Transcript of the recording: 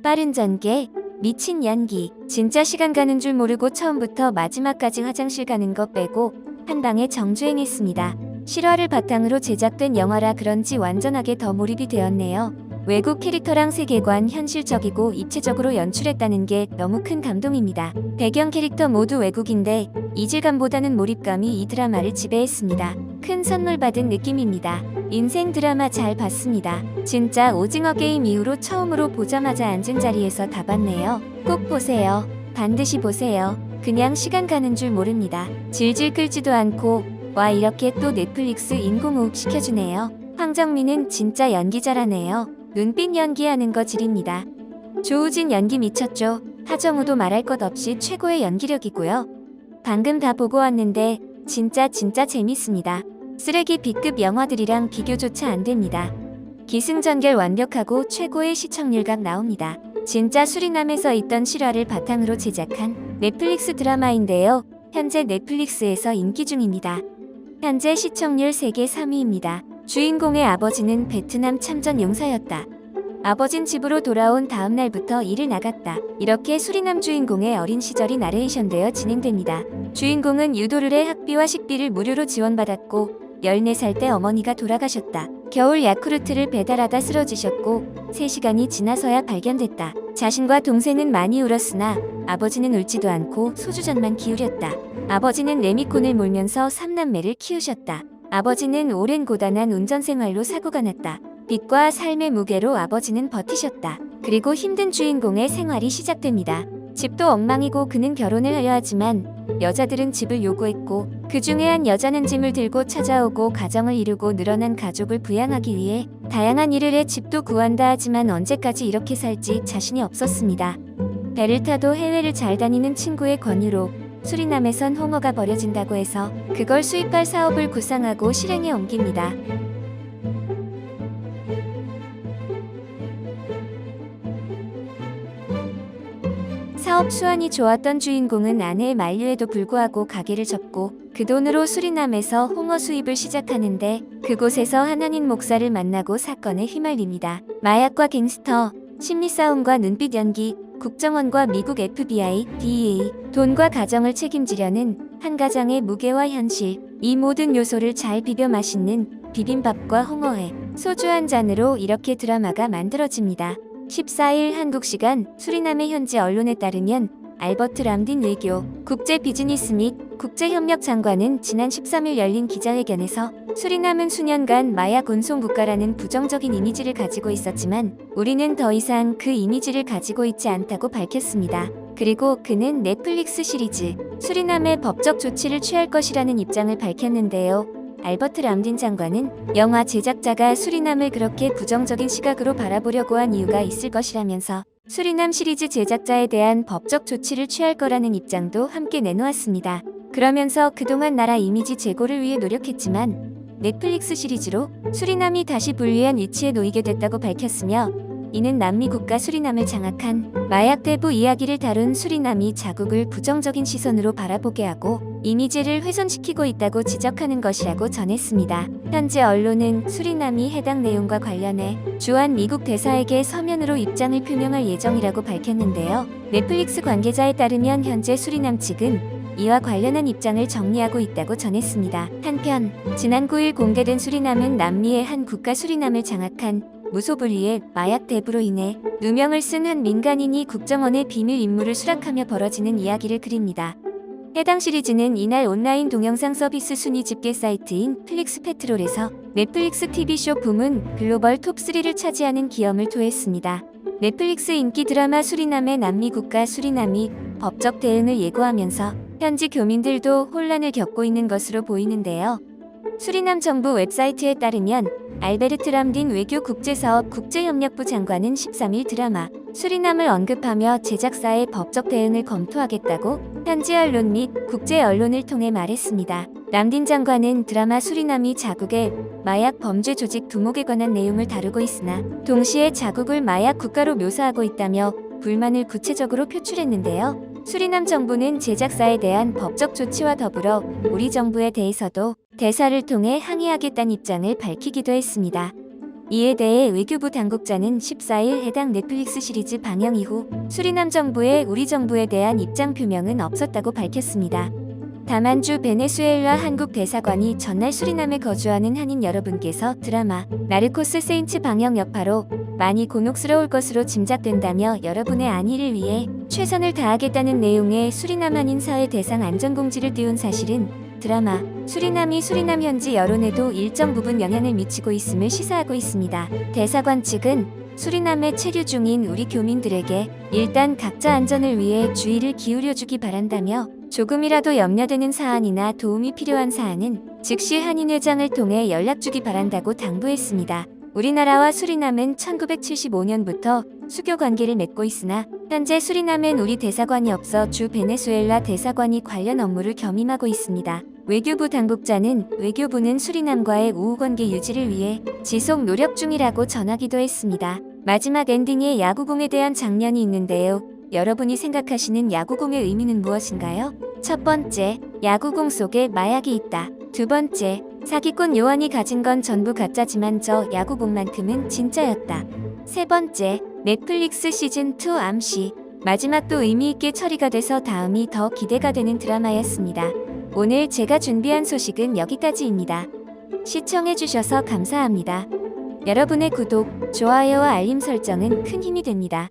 빠른 전개, 미친 연기. 진짜 시간 가는 줄 모르고 처음부터 마지막까지 화장실 가는 거 빼고 한 방에 정주행했습니다. 실화를 바탕으로 제작된 영화라 그런지 완전하게 더 몰입이 되었네요. 외국 캐릭터랑 세계관 현실적이고 입체적으로 연출했다는 게 너무 큰 감동입니다. 배경 캐릭터 모두 외국인데 이질감보다는 몰입감이 이 드라마를 지배했습니다. 큰 선물 받은 느낌입니다. 인생 드라마 잘 봤습니다. 진짜 오징어 게임 이후로 처음으로 보자마자 앉은 자리에서 다 봤네요. 꼭 보세요. 반드시 보세요. 그냥 시간 가는 줄 모릅니다. 질질 끌지도 않고 와 이렇게 또 넷플릭스 인공호흡 시켜주네요. 황정민은 진짜 연기 잘하네요. 눈빛 연기하는 거 지립니다. 조우진 연기 미쳤죠. 하정우도 말할 것 없이 최고의 연기력이고요. 방금 다 보고 왔는데 진짜 재밌습니다. 쓰레기 B급 영화들이랑 비교조차 안 됩니다. 기승전결 완벽하고 최고의 시청률각 나옵니다. 진짜 수리남에서 있던 실화를 바탕으로 제작한 넷플릭스 드라마인데요. 현재 넷플릭스에서 인기 중입니다. 현재 시청률 세계 3위입니다. 주인공의 아버지는 베트남 참전 용사였다. 아버진 집으로 돌아온 다음 날부터 일을 나갔다. 이렇게 수리남 주인공의 어린 시절이 나레이션되어 진행됩니다. 주인공은 유도르의 학비와 식비를 무료로 지원받았고 14살 때 어머니가 돌아가셨다. 겨울 야쿠르트를 배달하다 쓰러지셨고 3시간이 지나서야 발견됐다. 자신과 동생은 많이 울었으나 아버지는 울지도 않고 소주잔만 기울였다. 아버지는 레미콘을 몰면서 3남매를 키우셨다. 아버지는 오랜 고단한 운전생활로 사고가 났다. 빚과 삶의 무게로 아버지는 버티셨다. 그리고 힘든 주인공의 생활이 시작됩니다. 집도 엉망이고 그는 결혼을 하려 하지만 여자들은 집을 요구했고 그 중에 한 여자는 짐을 들고 찾아오고 가정을 이루고 늘어난 가족을 부양하기 위해 다양한 일을 해 집도 구한다 하지만 언제까지 이렇게 살지 자신이 없었습니다. 배를 타도 해외를 잘 다니는 친구의 권유로 수리남에선 홍어가 버려진다고 해서 그걸 수입할 사업을 구상하고 실행에 옮깁니다. 사업 수완이 좋았던 주인공은 아내의 만류에도 불구하고 가게를 접고 그 돈으로 수리남에서 홍어 수입을 시작하는데 그곳에서 한 한인 목사를 만나고 사건에 휘말립니다. 마약과 갱스터, 심리 싸움과 눈빛 연기, 국정원과 미국 FBI, DEA, 돈과 가정을 책임지려는 한 가장의 무게와 현실, 이 모든 요소를 잘 비벼 맛있는 비빔밥과 홍어회, 소주 한 잔으로 이렇게 드라마가 만들어집니다. 14일 한국 시간 수리남의 현지 언론에 따르면 알버트 람딘 외교 국제 비즈니스 및 국제협력 장관은 지난 13일 열린 기자회견에서 수리남은 수년간 마약 운송 국가라는 부정적인 이미지를 가지고 있었지만 우리는 더 이상 그 이미지를 가지고 있지 않다고 밝혔습니다. 그리고 그는 넷플릭스 시리즈 수리남의 법적 조치를 취할 것이라는 입장을 밝혔는데요. 알버트 람딘 장관은 영화 제작자가 수리남을 그렇게 부정적인 시각으로 바라보려고 한 이유가 있을 것이라면서 수리남 시리즈 제작자에 대한 법적 조치를 취할 거라는 입장도 함께 내놓았습니다. 그러면서 그동안 나라 이미지 제고를 위해 노력했지만 넷플릭스 시리즈로 수리남이 다시 불리한 위치에 놓이게 됐다고 밝혔으며 이는 남미 국가 수리남을 장악한 마약 대부 이야기를 다룬 수리남이 자국을 부정적인 시선으로 바라보게 하고 이미지를 훼손시키고 있다고 지적하는 것이라고 전했습니다. 현재 언론은 수리남이 해당 내용과 관련해 주한 미국 대사에게 서면으로 입장을 표명할 예정이라고 밝혔는데요. 넷플릭스 관계자에 따르면 현재 수리남 측은 이와 관련한 입장을 정리하고 있다고 전했습니다. 한편 지난 9일 공개된 수리남은 남미의 한 국가 수리남을 장악한 무소불위의 마약 대부로 인해 누명을 쓴 한 민간인이 국정원의 비밀 임무를 수락하며 벌어지는 이야기를 그립니다. 해당 시리즈는 이날 온라인 동영상 서비스 순위 집계 사이트인 플릭스페트롤에서 넷플릭스 TV쇼 부문 글로벌 톱3를 차지하는 기염을 토했습니다. 넷플릭스 인기 드라마 수리남의 남미 국가 수리남이 법적 대응을 예고하면서 현지 교민들도 혼란을 겪고 있는 것으로 보이는데요. 수리남 정부 웹사이트에 따르면 알베르트 람딘 외교 국제사업 국제협력부 장관은 13일 드라마 수리남을 언급하며 제작사의 법적 대응을 검토하겠다고 현지 언론 및 국제 언론을 통해 말했습니다. 람딘 장관은 드라마 수리남이 자국의 마약 범죄 조직 두목에 관한 내용을 다루고 있으나 동시에 자국을 마약 국가로 묘사하고 있다며 불만을 구체적으로 표출했는데요. 수리남 정부는 제작사에 대한 법적 조치와 더불어 우리 정부에 대해서도 대사를 통해 항의하겠다는 입장을 밝히기도 했습니다. 이에 대해 외교부 당국자는 14일 해당 넷플릭스 시리즈 방영 이후 수리남 정부의 우리 정부에 대한 입장 표명은 없었다고 밝혔습니다. 다만 주 베네수엘라 한국 대사관이 전날 수리남에 거주하는 한인 여러분께서 드라마 나르코스 세인츠 방영 여파로 많이 곤혹스러울 것으로 짐작된다며 여러분의 안위를 위해 최선을 다하겠다는 내용의 수리남 한인 사회 대상 안전공지를 띄운 사실은 드라마 수리남이 수리남 현지 여론에도 일정 부분 영향을 미치고 있음을 시사하고 있습니다. 대사관 측은 수리남에 체류 중인 우리 교민들에게 일단 각자 안전을 위해 주의를 기울여주기 바란다며 조금이라도 염려되는 사안이나 도움이 필요한 사안은 즉시 한인회장을 통해 연락주기 바란다고 당부했습니다. 우리나라와 수리남은 1975년부터 수교 관계를 맺고 있으나 현재 수리남엔 우리 대사관이 없어 주 베네수엘라 대사관이 관련 업무를 겸임하고 있습니다. 외교부 당국자는 외교부는 수리남과의 우호관계 유지를 위해 지속 노력 중이라고 전하기도 했습니다. 마지막 엔딩에 야구공에 대한 장면이 있는데요. 여러분이 생각하시는 야구공의 의미는 무엇인가요? 첫 번째, 야구공 속에 마약이 있다. 두 번째, 사기꾼 요한이 가진 건 전부 가짜지만 저 야구공만큼은 진짜였다. 세 번째, 넷플릭스 시즌2 암시. 마지막도 의미있게 처리가 돼서 다음이 더 기대가 되는 드라마였습니다. 오늘 제가 준비한 소식은 여기까지입니다. 시청해주셔서 감사합니다. 여러분의 구독, 좋아요와 알림 설정은 큰 힘이 됩니다.